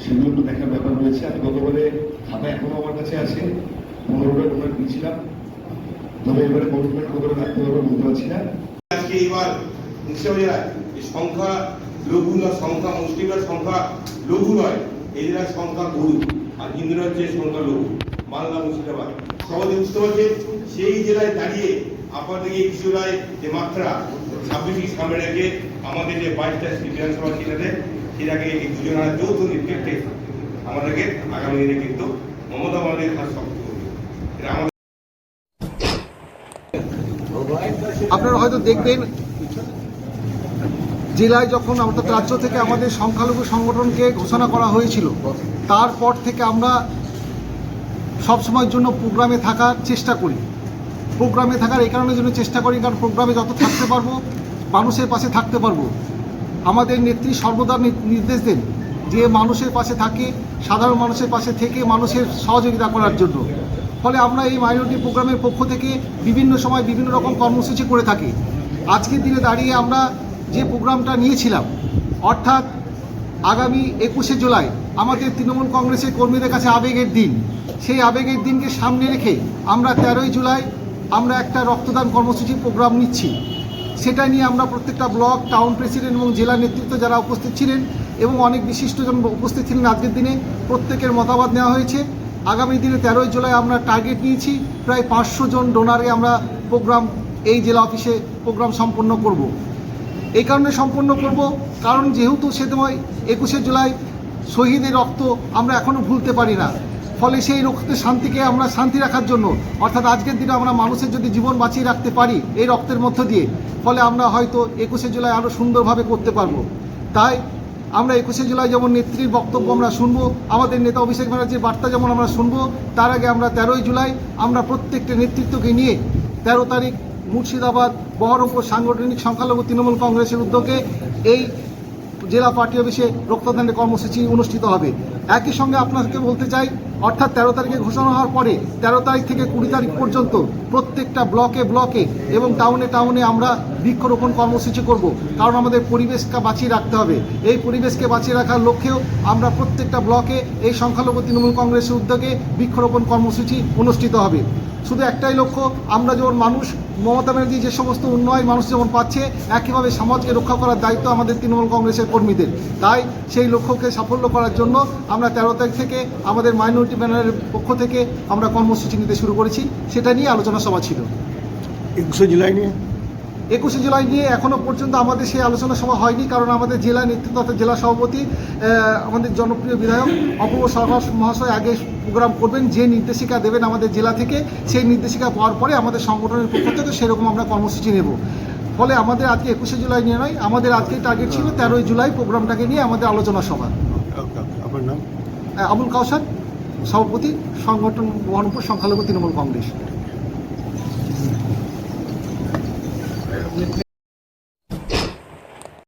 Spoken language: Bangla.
সেগুলো দেখার ব্যাপার রয়েছে। আমি গতবারে খাতা এখনো আমার কাছে আছে, 15টা ডোনার দিয়েছিলাম, তবে এবারে কমিটমেন্ট করে রাখতে হবে বলতে পারছি না। আজকে এবার সংখ্যা লঘু না, সংখ্যা মুসলিমের সংখ্যা লঘু নয়, এই জেলার সংখ্যা গরু আর হিন্দু রাজ্যের সংখ্যা লঘু। মালদা মুর্শিদাবাদ সহজে বুঝতে পারছেন। সেই জেলায় দাঁড়িয়ে আপনাদের এই জেলায় যে মাত্রা 26 সামনে রেখে আমাদের যে 22টা বিধানসভা সিটাতে সেটাকে এই দুজনের যৌথ নেতৃত্বে আমাদেরকে আগামী দিনে কিন্তু মমতা বন্দ্যোপাধ্যায়ের হাত শক্ত করবে। এটা আমাদের আপনারা হয়তো দেখবেন জেলায় যখন অর্থাৎ রাজ্য থেকে আমাদের সংখ্যালঘু সংগঠনকে ঘোষণা করা হয়েছিল, তারপর থেকে আমরা সবসময়ের জন্য প্রোগ্রামে থাকার চেষ্টা করি। প্রোগ্রামে থাকার এই কারণের জন্য চেষ্টা করি, কারণ প্রোগ্রামে যত থাকতে পারবো মানুষের পাশে থাকতে পারবো। আমাদের নেত্রী সর্বদা নির্দেশ দেন যে মানুষের পাশে থাকে, সাধারণ মানুষের পাশে থেকে মানুষের সহযোগিতা করার জন্য। ফলে আমরা এই মাইনরিটি প্রোগ্রামের পক্ষ থেকে বিভিন্ন সময় বিভিন্ন রকম কর্মসূচি করে থাকি। আজকের দিনে দাঁড়িয়ে আমরা যে প্রোগ্রামটা নিয়েছিলাম, অর্থাৎ আগামী 21শে জুলাই আমাদের তৃণমূল কংগ্রেসের কর্মীদের কাছে আবেগের দিন, সেই আবেগের দিনকে সামনে রেখে আমরা 13ই জুলাই আমরা একটা রক্তদান কর্মসূচি প্রোগ্রাম নিচ্ছি। সেটা নিয়ে আমরা প্রত্যেকটা ব্লক, টাউন প্রেসিডেন্ট এবং জেলা নেতৃত্ব যারা উপস্থিত ছিলেন এবং অনেক বিশিষ্টজন উপস্থিত ছিলেন আজকের দিনে, প্রত্যেকের মতামত নেওয়া হয়েছে। আগামী দিনে 13ই জুলাই আমরা টার্গেট নিয়েছি প্রায় 500 জন ডোনারে আমরা প্রোগ্রাম এই জেলা অফিসে প্রোগ্রাম সম্পন্ন করব। এই কারণে সম্পন্ন করব কারণ যেহেতু সেসময় 21শে জুলাই শহীদের রক্ত আমরা এখনও ভুলতে পারি না। ফলে সেই রক্তের শান্তিকে আমরা শান্তি রাখার জন্য, অর্থাৎ আজকের দিনে আমরা মানুষের যদি জীবন বাঁচিয়ে রাখতে পারি এই রক্তের মধ্য দিয়ে, ফলে আমরা হয়তো 21শে জুলাই আরও সুন্দরভাবে করতে পারবো। তাই আমরা 21শে জুলাই যেমন নেত্রীর বক্তব্য আমরা শুনবো, আমাদের নেতা অভিষেক ব্যানার্জির বার্তা যেমন আমরা শুনবো, তার আগে আমরা 13ই জুলাই আমরা প্রত্যেকটা নেতৃত্বকে নিয়ে 13 তারিখ মুর্শিদাবাদ বহরমপুর সাংগঠনিক সংখ্যালঘু তৃণমূল কংগ্রেসের উদ্যোগে এই জেলা পার্টি অফিসে রক্তদানের কর্মসূচি অনুষ্ঠিত হবে। একই সঙ্গে আপনাকে বলতে চাই, অর্থাৎ 13 তারিখে ঘোষণা হওয়ার পরে 13 তারিখ থেকে 20 তারিখ পর্যন্ত প্রত্যেকটা ব্লকে ব্লকে এবং টাউনে টাউনে আমরা বৃক্ষরোপণ কর্মসূচি করব। কারণ আমাদের পরিবেশকে বাঁচিয়ে রাখতে হবে। এই পরিবেশকে বাঁচিয়ে রাখার লক্ষ্যেও আমরা প্রত্যেকটা ব্লকে এই সংখ্যালঘু তৃণমূল কংগ্রেসের উদ্যোগে বৃক্ষরোপণ কর্মসূচি অনুষ্ঠিত হবে। শুধু একটাই লক্ষ্য, আমরা যেমন মানুষ মমতা ব্যানার্জি যে সমস্ত উন্নয়ন মানুষ যেমন পাচ্ছে, একইভাবে সমাজকে রক্ষা করার দায়িত্ব আমাদের তৃণমূল কংগ্রেসের কর্মীদের। তাই সেই লক্ষ্যকে সাফল্য করার জন্য আমরা 13 তারিখ থেকে আমাদের মাইনরিটি ব্যানারের পক্ষ থেকে আমরা কর্মসূচি নিতে শুরু করেছি। সেটা নিয়ে আলোচনা সভা ছিল। 21শে জুলাই নিয়ে 21শে জুলাই নিয়ে এখনও পর্যন্ত আমাদের সেই আলোচনা সভা হয়নি, কারণ আমাদের জেলা নেতৃত্ব অর্থাৎ জেলা সভাপতি আমাদের জনপ্রিয় বিধায়ক অপূর্ব সরকার মহাশয় আগে প্রোগ্রাম করবেন, যে নির্দেশিকা দেবেন আমাদের জেলা থেকে, সেই নির্দেশিকা পাওয়ার পরে আমাদের সংগঠনের পক্ষ থেকে সেরকম আমরা কর্মসূচি নেব। ফলে আমাদের আজকে 21শে জুলাই নিয়ে নয়, আমাদের আজকে টার্গেট ছিল 13ই জুলাই প্রোগ্রামটাকে নিয়ে আমাদের আলোচনা সভা। আপনার নাম? আবুল কাউসার, সভাপতি, সংগঠন বহরমপুর সংখ্যালঘু তৃণমূল কংগ্রেস।